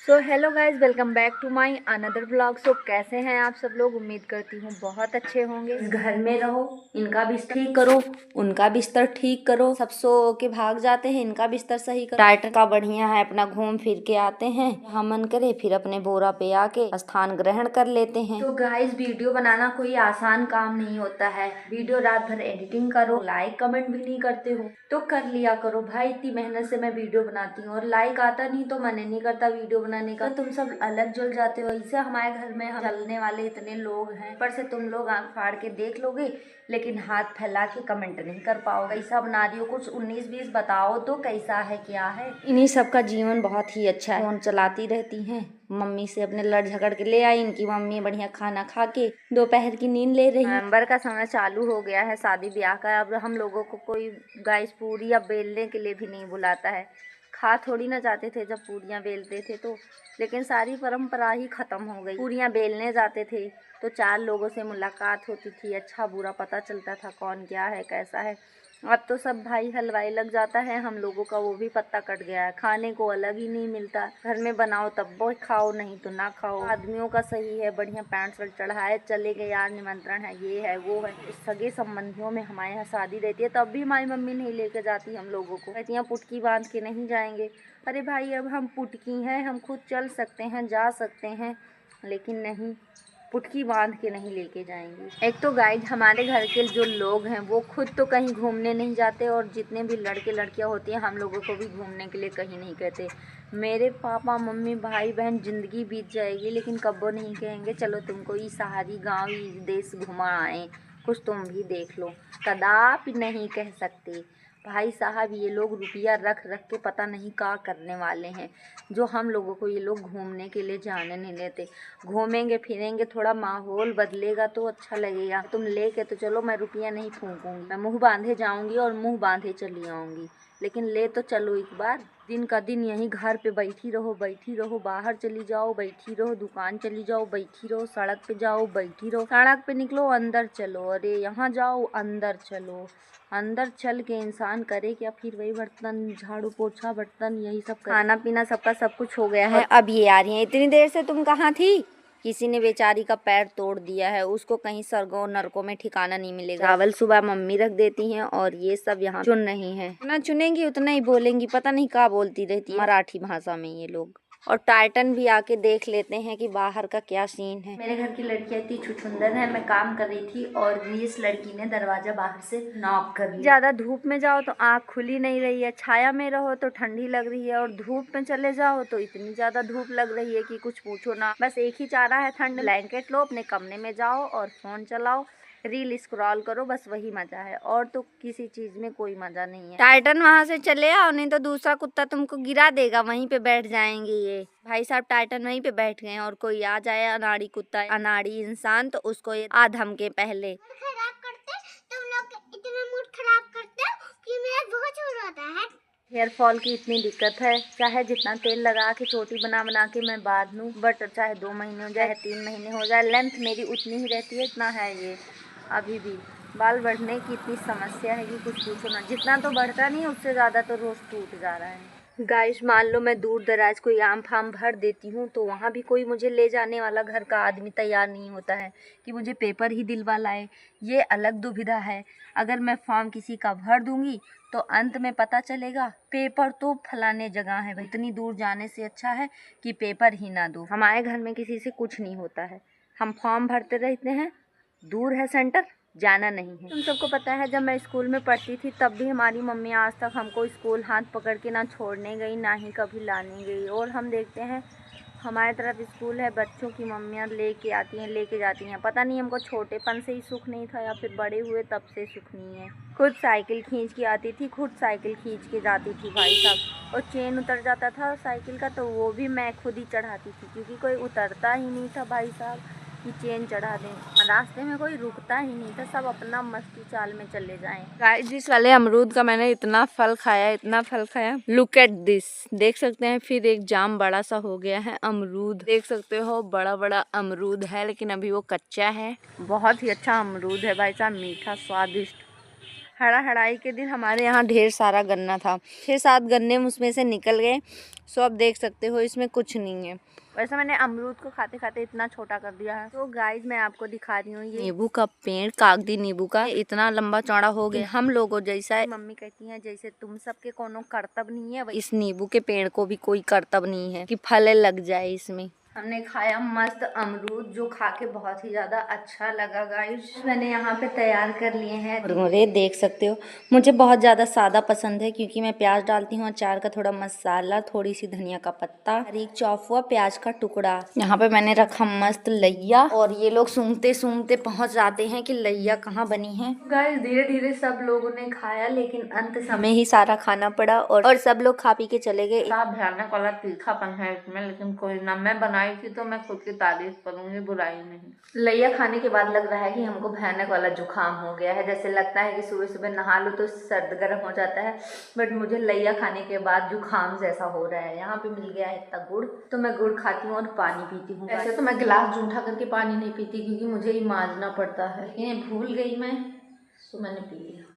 So hello guys, welcome back to my another blog. So कैसे हैं आप सब लोग? उम्मीद करती हूँ बहुत अच्छे होंगे। घर में रहो, इनका बिस्तर ठीक करो, उनका बिस्तर ठीक करो, सब सो के भाग जाते हैं, इनका बिस्तर सही करो। टाइटन का बढ़िया है, अपना घूम फिर के आते हैं, जहाँ मन करे फिर अपने बोरा पे आके स्थान ग्रहण कर लेते हैं। तो गाइज वीडियो बनाना कोई आसान काम नहीं होता है। वीडियो रात भर एडिटिंग करो, लाइक कमेंट भी नहीं करते हो तो कर लिया करो भाई। इतनी मेहनत से मैं वीडियो बनाती हूँ और लाइक आता नहीं तो मन नहीं करता वीडियो बनाने का। तो तुम सब अलग जुल जाते हो। इससे हमारे घर में हम चलने वाले इतने लोग हैं, ऊपर से तुम लोग आंख फाड़ के देख लोगे लेकिन हाथ फैला के कमेंट नहीं कर पाओगे। कैसा बना रही हो, कुछ 19-20 बताओ तो कैसा है क्या है। इन्हीं सब का जीवन बहुत ही अच्छा है। फोन चलाती रहती हैं, मम्मी से अपने लड़ झगड़ के ले आई। इनकी मम्मी बढ़िया खाना खा के दोपहर की नींद ले रही है। नवंबर का समय चालू हो गया है शादी ब्याह का। अब हम लोगों को कोई गाइस पूरी या बेलने के लिए भी नहीं बुलाता है। खा थोड़ी ना जाते थे जब पूरियां बेलते थे तो, लेकिन सारी परंपरा ही खत्म हो गई। पूरियां बेलने जाते थे तो 4 लोगों से मुलाकात होती थी, अच्छा बुरा पता चलता था कौन क्या है कैसा है। अब तो सब भाई हलवाई लग जाता है, हम लोगों का वो भी पत्ता कट गया है। खाने को अलग ही नहीं मिलता, घर में बनाओ तब वो खाओ, नहीं तो ना खाओ। आदमियों का सही है, बढ़िया पैंट शर्ट चढ़ाए चले गए, यार निमंत्रण है, ये है वो है। सगे संबंधियों में हमारे यहाँ शादी रहती है तब भी हमारी मम्मी नहीं लेके जाती हम लोगों को, कहती हैं पुटकी बांध के नहीं जाएंगे। अरे भाई अब हम पुटकी हैं, हम खुद चल सकते हैं, जा सकते हैं, लेकिन नहीं, पुटकी बांध के नहीं लेके जाएंगे। एक तो गाइड हमारे घर के जो लोग हैं वो खुद तो कहीं घूमने नहीं जाते और जितने भी लड़के लड़कियां होती हैं हम लोगों को भी घूमने के लिए कहीं नहीं कहते। मेरे पापा मम्मी भाई बहन जिंदगी बीत जाएगी लेकिन कब्बो नहीं कहेंगे चलो तुमको ये शहरी गाँव ये देश घुमा आए, कुछ तुम भी देख लो। कदापि नहीं कह सकते भाई साहब। ये लोग रुपया रख रख के पता नहीं क्या करने वाले हैं, जो हम लोगों को ये लोग घूमने के लिए जाने नहीं देते। घूमेंगे फिरेंगे, थोड़ा माहौल बदलेगा तो अच्छा लगेगा। तुम लेके तो चलो, मैं रुपया नहीं फूकूंगी, मैं मुंह बांधे जाऊंगी और मुंह बांधे चली आऊंगी, लेकिन ले तो चलो एक बार। दिन का दिन यहीं घर पे बैठी रहो, बाहर चली जाओ बैठी रहो, दुकान चली जाओ बैठी रहो, सड़क पे जाओ बैठी रहो, सड़क पे निकलो अंदर चलो, अरे यहाँ जाओ अंदर चलो। अंदर चल के इंसान करे क्या? फिर वही बर्तन झाड़ू पोछा बर्तन यही सब खाना पीना सबका सब कुछ हो गया है। अब ये आ रही है, इतनी देर से तुम कहाँ थी? किसी ने बेचारी का पैर तोड़ दिया है, उसको कहीं सरगो नरकों में ठिकाना नहीं मिलेगा। चावल सुबह मम्मी रख देती हैं और ये सब यहाँ चुन रही हैं। जितना चुनेंगी उतना ही बोलेंगी, पता नहीं क्या बोलती रहती है मराठी भाषा में ये लोग। और टाइटन भी आके देख लेते हैं कि बाहर का क्या सीन है। मेरे घर की लड़कियां इतनी छुछुंदर है, मैं काम कर रही थी और इस लड़की ने दरवाजा बाहर से नॉक कर लिया। ज्यादा धूप में जाओ तो आँख खुली नहीं रही है, छाया में रहो तो ठंडी लग रही है और धूप में चले जाओ तो इतनी ज्यादा धूप लग रही है कि कुछ पूछो ना। बस एक ही चारा है, ठंड ब्लैंकेट लो, अपने कमरे में जाओ और फोन चलाओ, रील स्क्रॉल करो, बस वही मजा है और तो किसी चीज में कोई मजा नहीं है। टाइटन वहां से चले आओ, नहीं तो दूसरा कुत्ता तुमको गिरा देगा, वहीं पे बैठ जाएंगे ये। भाई साहब टाइटन वहीं पे बैठ गए हैं और कोई आ जाए अनाड़ी कुत्ता अनाड़ी इंसान तो उसको ये आ धमके पहले। खराब करते तुम लोग, इतना मूड खराब करते हो कि मेरा बहुत हो रहा है। हेयर फॉल की इतनी दिक्कत है, चाहे जितना तेल लगा के चोटी बना बना के मैं बांध लूं, बट चाहे 2 महीने हो जाए 3 महीने हो जाए, लेंथ मेरी उतनी ही रहती है, इतना है ये। अभी भी बाल बढ़ने की इतनी समस्या है कि कुछ पूछो ना। जितना तो बढ़ता नहीं है उससे ज़्यादा तो रोज़ टूट जा रहा है। गाइस मान लो मैं दूर दराज कोई आम फाम भर देती हूँ तो वहाँ भी कोई मुझे ले जाने वाला घर का आदमी तैयार नहीं होता है कि मुझे पेपर ही दिलवा लाए। ये अलग दुविधा है। अगर मैं फॉर्म किसी का भर दूंगी तो अंत में पता चलेगा पेपर तो फलाने जगह है। इतनी दूर जाने से अच्छा है कि पेपर ही ना दो। हमारे घर में किसी से कुछ नहीं होता है, हम फॉर्म भरते रहते हैं, दूर है सेंटर, जाना नहीं है। तुम सबको पता है जब मैं स्कूल में पढ़ती थी तब भी हमारी मम्मी आज तक हमको स्कूल हाथ पकड़ के ना छोड़ने गई ना ही कभी लाने गई। और हम देखते हैं हमारे तरफ स्कूल है, बच्चों की मम्मियाँ लेके आती हैं लेके जाती हैं। पता नहीं हमको छोटेपन से ही सुख नहीं था या फिर बड़े हुए तब से सुख नहीं है। खुद साइकिल खींच के आती थी, खुद साइकिल खींच के जाती थी भाई साहब, और चेन उतर जाता था साइकिल का तो वो भी मैं खुद ही चढ़ाती थी क्योंकि कोई उतरता ही नहीं था भाई साहब कि चेन चढ़ा दें। रास्ते में कोई रुकता ही नहीं था, सब अपना मस्ती चाल में चले जाएं। गाइस जिस वाले अमरूद का मैंने इतना फल खाया, इतना फल खाया, लुक एट दिस, देख सकते हैं। फिर एक जाम बड़ा सा हो गया है अमरूद, देख सकते हो बड़ा बड़ा अमरूद है लेकिन अभी वो कच्चा है। बहुत ही अच्छा अमरूद है भाई साहब, मीठा स्वादिष्ट। हड़ाई के दिन हमारे यहाँ ढेर सारा गन्ना था, 6-7 गन्ने उसमें से निकल गए। सो अब देख सकते हो इसमें कुछ नहीं है। वैसे मैंने अमरूद को खाते खाते इतना छोटा कर दिया है। तो गाइज मैं आपको दिखा रही हूँ ये नींबू का पेड़, कागदी नींबू का, इतना लंबा चौड़ा हो गया हम लोगों जैसा है। मम्मी कहती है जैसे तुम सबके कोनो कर्तव्य नहीं है, इस नींबू के पेड़ को भी कोई कर्तव्य नहीं है कि फल लग जाए इसमें। हमने खाया मस्त अमरूद, जो खा के बहुत ही ज़्यादा अच्छा लगा गाइस। मैंने यहाँ पे तैयार कर लिए हैं मुरमुरे, देख सकते हो। मुझे बहुत ज़्यादा सादा पसंद है क्योंकि मैं प्याज डालती हूँ, अचार का थोड़ा मसाला, थोड़ी सी धनिया का पत्ता, बारीक चॉप हुआ प्याज का टुकड़ा। यहाँ पे मैंने रखा मस्त लैया, और ये लोग सूंघते सूंघते पहुँच जाते हैं कि लैया कहाँ बनी है। गाइस धीरे धीरे सब लोगों ने खाया, लेकिन अंत समय ही सारा खाना पड़ा और सब लोग खा पी के चले गए। भयानक वाला तीखापन है इसमें, लेकिन कोई ना, मैं बनाई थी तो मैं खुद की तारीफ करूंगी, बुराई नहीं। लैया खाने के बाद लग रहा है कि हमको भयानक वाला जुकाम हो गया है। जैसे लगता है कि सुबह सुबह नहा लो तो सर्द गर्म हो जाता है, बट मुझे लैया खाने के बाद जुकाम जैसा हो रहा है। यहाँ पे मिल गया है इतना गुड़, तो मैं गुड़ खाती हूँ और पानी पीती हूँ। ऐसे तो मैं गिलास जूठा करके पानी नहीं पीती क्योंकि मुझे ही मांजना पड़ता है, लेकिन भूल गई मैं, तो मैंने पी लिया।